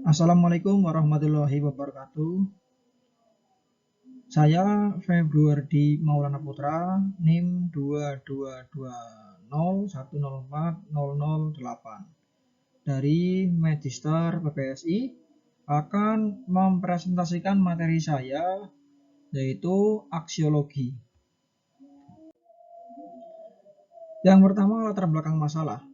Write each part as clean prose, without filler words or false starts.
Assalamualaikum warahmatullahi wabarakatuh. Saya Februardi Maulana Putra, NIM 222010404008 dari Magister PPSI akan mempresentasikan materi saya yaitu aksiologi. Yang pertama, latar belakang masalah.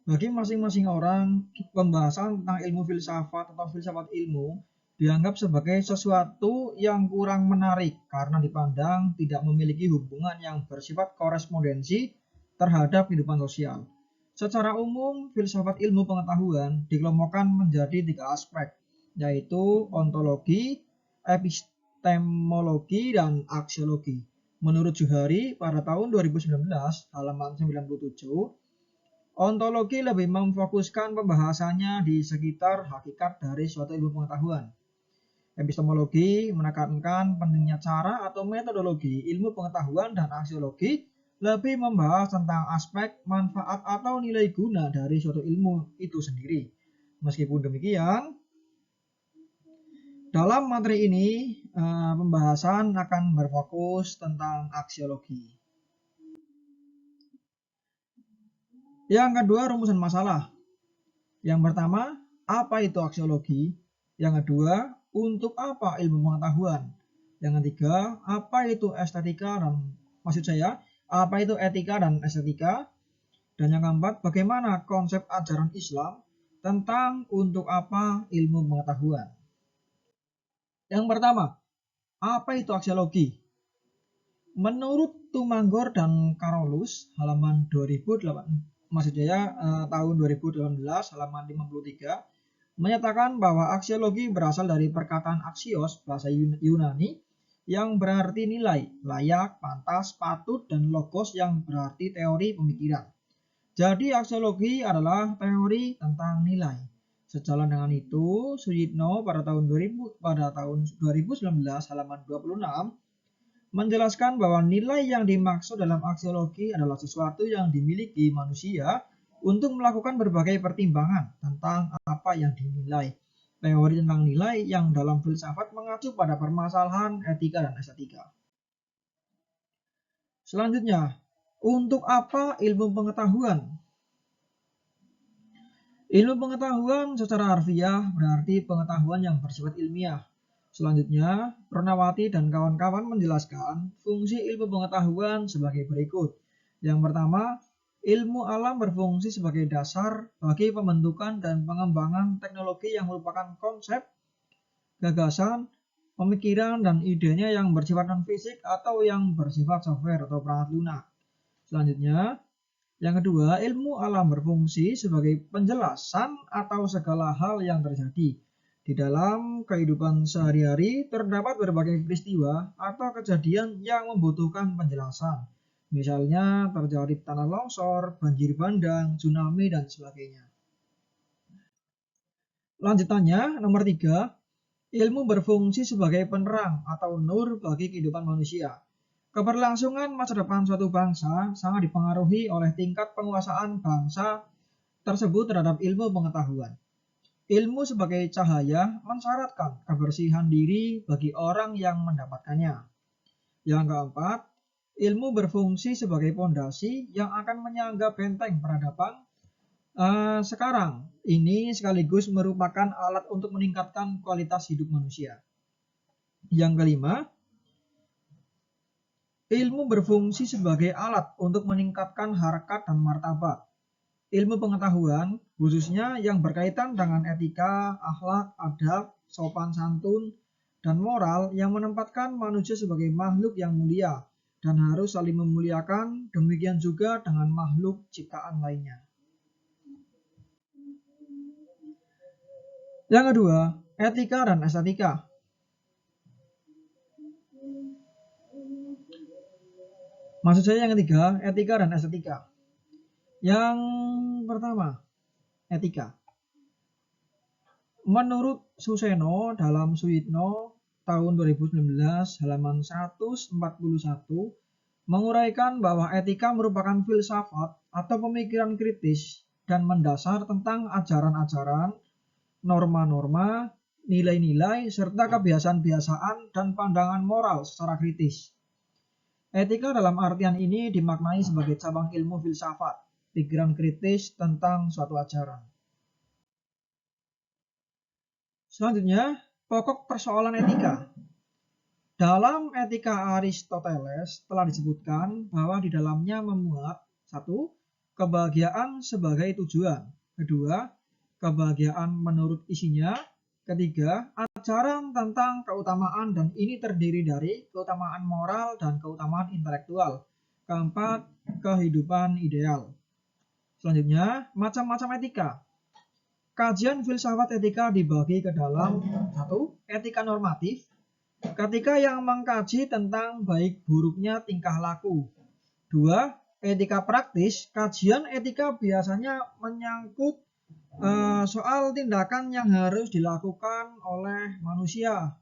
Bagi masing-masing orang, pembahasan tentang ilmu filsafat atau filsafat ilmu dianggap sebagai sesuatu yang kurang menarik karena dipandang tidak memiliki hubungan yang bersifat korespondensi terhadap kehidupan sosial. Secara umum, filsafat ilmu pengetahuan dikelompokkan menjadi 3 aspek, yaitu ontologi, epistemologi, dan aksiologi. Menurut Juhari pada tahun 2019, halaman 97, ontologi lebih memfokuskan pembahasannya di sekitar hakikat dari suatu ilmu pengetahuan. Epistemologi menekankan pentingnya cara atau metodologi ilmu pengetahuan, dan aksiologi lebih membahas tentang aspek manfaat atau nilai guna dari suatu ilmu itu sendiri. Meskipun demikian, dalam materi ini pembahasan akan berfokus tentang aksiologi. Yang kedua, rumusan masalah. Yang pertama, apa itu aksiologi? Yang kedua, untuk apa ilmu pengetahuan? Yang ketiga, apa itu estetika apa itu etika dan estetika? Dan yang keempat, bagaimana konsep ajaran Islam tentang untuk apa ilmu pengetahuan? Yang pertama, apa itu aksiologi? Menurut Tumanggor dan Carolus, halaman 2008, tahun 2018, halaman 53, menyatakan bahwa aksiologi berasal dari perkataan aksios, bahasa Yunani, yang berarti nilai, layak, pantas, patut, dan logos yang berarti teori pemikiran. Jadi aksiologi adalah teori tentang nilai. Sejalan dengan itu, Suyitno pada tahun 2019 halaman 26 menjelaskan bahwa nilai yang dimaksud dalam aksiologi adalah sesuatu yang dimiliki manusia untuk melakukan berbagai pertimbangan tentang apa yang dinilai. Teori tentang nilai yang dalam filsafat mengacu pada permasalahan etika dan estetika. Selanjutnya, untuk apa ilmu pengetahuan? Ilmu pengetahuan secara harfiah berarti pengetahuan yang bersifat ilmiah. Selanjutnya, Purnawati dan kawan-kawan menjelaskan fungsi ilmu pengetahuan sebagai berikut. Yang pertama, ilmu alam berfungsi sebagai dasar bagi pembentukan dan pengembangan teknologi yang merupakan konsep, gagasan, pemikiran, dan idenya yang bersifat non-fisik atau yang bersifat software atau perangkat lunak. Selanjutnya, yang kedua, ilmu alam berfungsi sebagai penjelasan atau segala hal yang terjadi. Di dalam kehidupan sehari-hari terdapat berbagai peristiwa atau kejadian yang membutuhkan penjelasan. Misalnya terjadi tanah longsor, banjir bandang, tsunami, dan sebagainya. Lanjutannya, nomor 3, ilmu berfungsi sebagai penerang atau nur bagi kehidupan manusia. Keberlangsungan masa depan suatu bangsa sangat dipengaruhi oleh tingkat penguasaan bangsa tersebut terhadap ilmu pengetahuan. Ilmu sebagai cahaya mensyaratkan kebersihan diri bagi orang yang mendapatkannya. Yang keempat, ilmu berfungsi sebagai pondasi yang akan menyangga benteng peradaban sekarang. Ini sekaligus merupakan alat untuk meningkatkan kualitas hidup manusia. Yang kelima, ilmu berfungsi sebagai alat untuk meningkatkan harkat dan martabat. Ilmu pengetahuan, khususnya yang berkaitan dengan etika, akhlak, adab, sopan santun, dan moral yang menempatkan manusia sebagai makhluk yang mulia dan harus saling memuliakan, demikian juga dengan makhluk ciptaan lainnya. Yang kedua, etika dan estetika. Maksud saya yang ketiga, etika dan estetika. Yang pertama, etika. Menurut Suseno dalam Suyitno tahun 2019 halaman 141 menguraikan bahwa etika merupakan filsafat atau pemikiran kritis dan mendasar tentang ajaran-ajaran norma-norma, nilai-nilai, serta kebiasaan-kebiasaan dan pandangan moral secara kritis. Etika dalam artian ini dimaknai sebagai cabang ilmu filsafat, pikiran kritis tentang suatu ajaran. Selanjutnya, pokok persoalan etika. Dalam etika Aristoteles telah disebutkan bahwa di dalamnya memuat 1. Kebahagiaan sebagai tujuan. 2. Kebahagiaan menurut isinya. 3. Ajaran tentang keutamaan dan ini terdiri dari keutamaan moral dan keutamaan intelektual. 4. Kehidupan ideal. Selanjutnya, macam-macam etika. Kajian filsafat etika dibagi ke dalam 1. Etika normatif, ketika yang mengkaji tentang baik buruknya tingkah laku. 2. Etika praktis, kajian etika biasanya menyangkut soal tindakan yang harus dilakukan oleh manusia.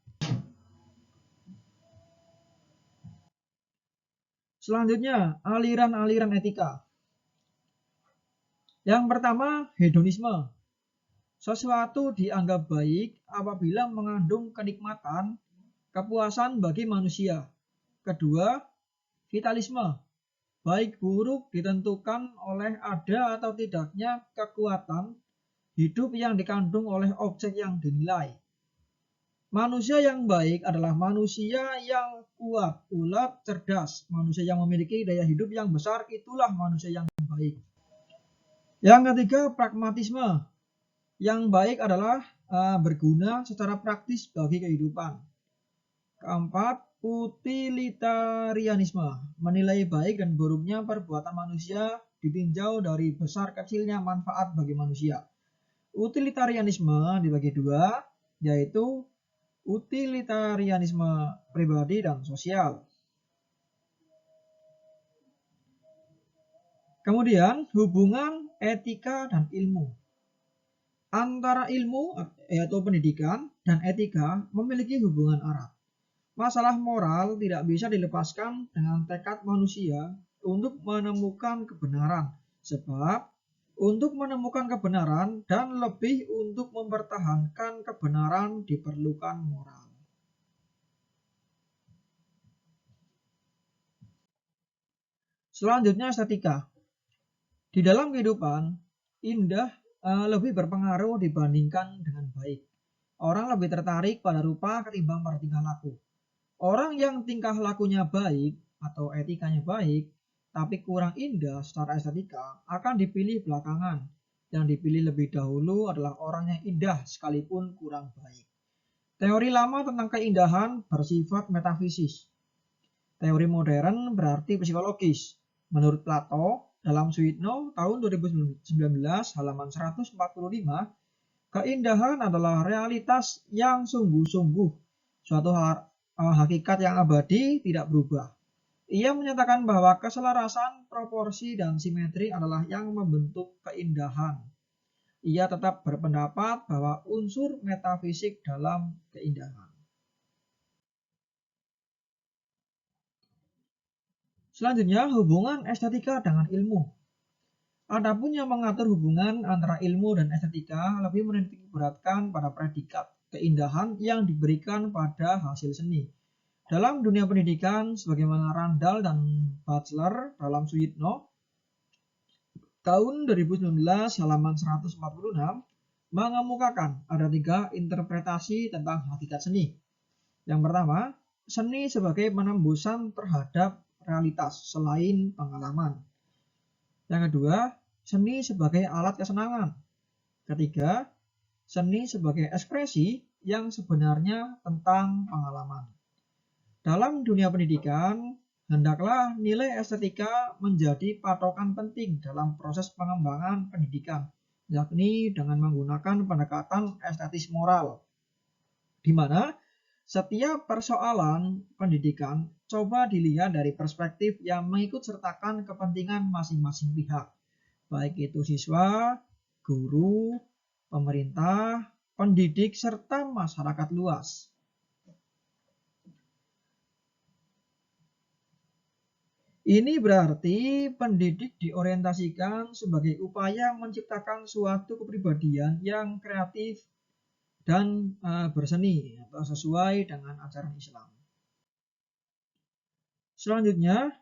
Selanjutnya, aliran-aliran etika. Yang pertama, hedonisme. Sesuatu dianggap baik apabila mengandung kenikmatan, kepuasan bagi manusia. Kedua, vitalisme. Baik buruk ditentukan oleh ada atau tidaknya kekuatan hidup yang dikandung oleh objek yang dinilai. Manusia yang baik adalah manusia yang kuat, ulet, cerdas. Manusia yang memiliki daya hidup yang besar, itulah manusia yang baik. Yang ketiga, pragmatisme. Yang baik adalah berguna secara praktis bagi kehidupan. Keempat, utilitarianisme. Menilai baik dan buruknya perbuatan manusia ditinjau dari besar kecilnya manfaat bagi manusia. Utilitarianisme dibagi dua, yaitu utilitarianisme pribadi dan sosial. Kemudian hubungan etika dan ilmu. Antara ilmu yaitu pendidikan dan etika memiliki hubungan erat. Masalah moral tidak bisa dilepaskan dengan tekad manusia untuk menemukan kebenaran, sebab untuk menemukan kebenaran dan lebih untuk mempertahankan kebenaran diperlukan moral. Selanjutnya, estetika. Di dalam kehidupan, indah lebih berpengaruh dibandingkan dengan baik. Orang lebih tertarik pada rupa ketimbang pada tingkah laku. Orang yang tingkah lakunya baik atau etikanya baik, tapi kurang indah secara estetika, akan dipilih belakangan. Yang dipilih lebih dahulu adalah orang yang indah sekalipun kurang baik. Teori lama tentang keindahan bersifat metafisis. Teori modern berarti psikologis. Menurut Plato, dalam Suitno tahun 2019 halaman 145, keindahan adalah realitas yang sungguh-sungguh, suatu hakikat yang abadi tidak berubah. Ia menyatakan bahwa keselarasan, proporsi, dan simetri adalah yang membentuk keindahan. Ia tetap berpendapat bahwa unsur metafisik dalam keindahan. Selanjutnya, hubungan estetika dengan ilmu. Adapun yang mengatur hubungan antara ilmu dan estetika lebih menitikberatkan pada predikat keindahan yang diberikan pada hasil seni. Dalam dunia pendidikan, sebagaimana Randall dan Batchelor dalam Suitno, tahun 2019 halaman 146, mengemukakan ada 3 interpretasi tentang hakikat seni. Yang pertama, seni sebagai penembusan terhadap realitas selain pengalaman. Yang kedua, seni sebagai alat kesenangan. Ketiga, seni sebagai ekspresi yang sebenarnya tentang pengalaman. Dalam dunia pendidikan, hendaklah nilai estetika menjadi patokan penting dalam proses pengembangan pendidikan, yakni dengan menggunakan pendekatan estetis moral, di mana setiap persoalan pendidikan coba dilihat dari perspektif yang mengikut sertakan kepentingan masing-masing pihak, baik itu siswa, guru, pemerintah, pendidik, serta masyarakat luas. Ini berarti pendidik diorientasikan sebagai upaya menciptakan suatu kepribadian yang kreatif, dan berseni atau sesuai dengan ajaran Islam. Selanjutnya,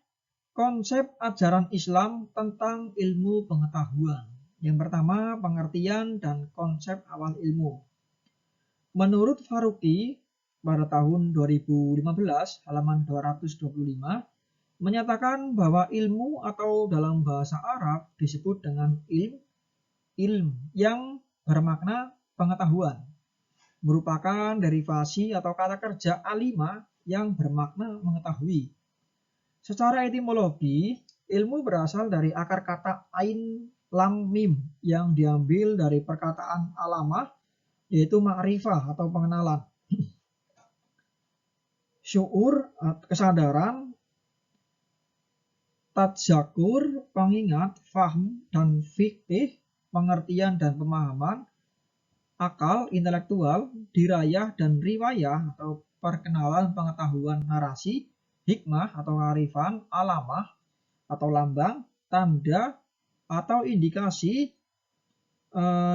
konsep ajaran Islam tentang ilmu pengetahuan. Yang pertama, pengertian dan konsep awal ilmu. Menurut Faruqi pada tahun 2015, halaman 225, menyatakan bahwa ilmu atau dalam bahasa Arab disebut dengan ilm yang bermakna pengetahuan, merupakan derivasi atau kata kerja alima yang bermakna mengetahui. Secara etimologi, ilmu berasal dari akar kata ain lam mim yang diambil dari perkataan alamah, yaitu ma'rifah atau pengenalan, syu'ur kesadaran, tadzakur pengingat, fahm dan fiqih pengertian dan pemahaman, akal intelektual, dirayah dan riwayah atau perkenalan pengetahuan narasi, hikmah atau kearifan, alamah atau lambang, tanda atau indikasi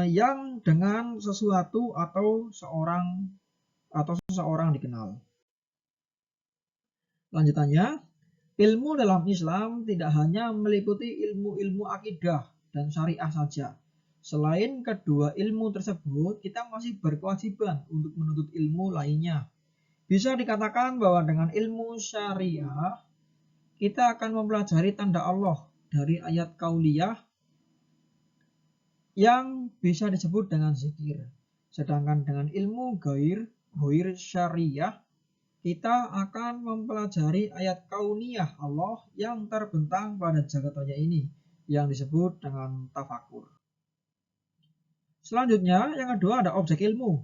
yang dengan sesuatu atau seseorang dikenal. Lanjutannya, ilmu dalam Islam tidak hanya meliputi ilmu-ilmu akidah dan syariah saja. Selain kedua ilmu tersebut, kita masih berkewajiban untuk menuntut ilmu lainnya. Bisa dikatakan bahwa dengan ilmu syariah, kita akan mempelajari tanda Allah dari ayat kauliyah yang bisa disebut dengan zikir. Sedangkan dengan ilmu ghair syariah, kita akan mempelajari ayat kauniyah Allah yang terbentang pada jagat raya ini, yang disebut dengan tafakur. Selanjutnya, yang kedua ada objek ilmu.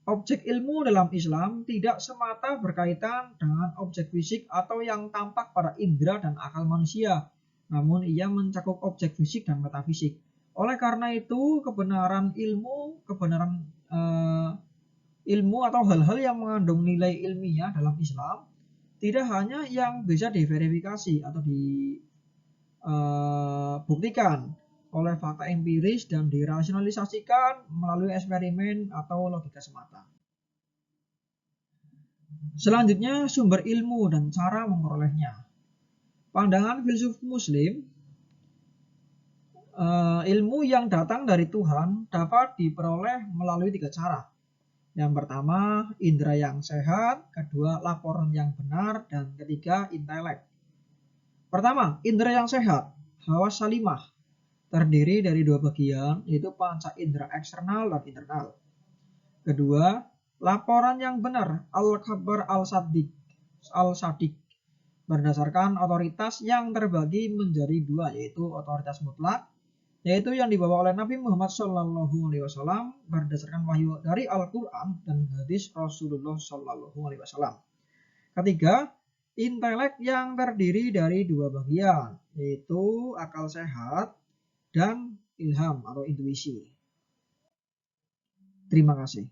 Objek ilmu dalam Islam tidak semata berkaitan dengan objek fisik atau yang tampak pada indera dan akal manusia, namun ia mencakup objek fisik dan metafisik. Oleh karena itu, kebenaran ilmu atau hal-hal yang mengandung nilai ilmiah dalam Islam tidak hanya yang bisa diverifikasi atau dibuktikan oleh fakta empiris dan dirasionalisasikan melalui eksperimen atau logika semata. Selanjutnya, sumber ilmu dan cara memperolehnya. Pandangan filsuf Muslim, ilmu yang datang dari Tuhan dapat diperoleh melalui 3 cara. Yang pertama, indera yang sehat, kedua, laporan yang benar, dan ketiga, intelek. Pertama, indera yang sehat, hawas salimah, terdiri dari 2 bagian, yaitu panca indera eksternal dan internal. Kedua, laporan yang benar, al-khabar al-sadiq, berdasarkan otoritas yang terbagi menjadi 2, yaitu otoritas mutlak, yaitu yang dibawa oleh Nabi Muhammad SAW berdasarkan wahyu dari Al-Quran dan hadis Rasulullah SAW. Ketiga, intelek yang terdiri dari 2 bagian, yaitu akal sehat dan ilham atau intuisi. Terima kasih.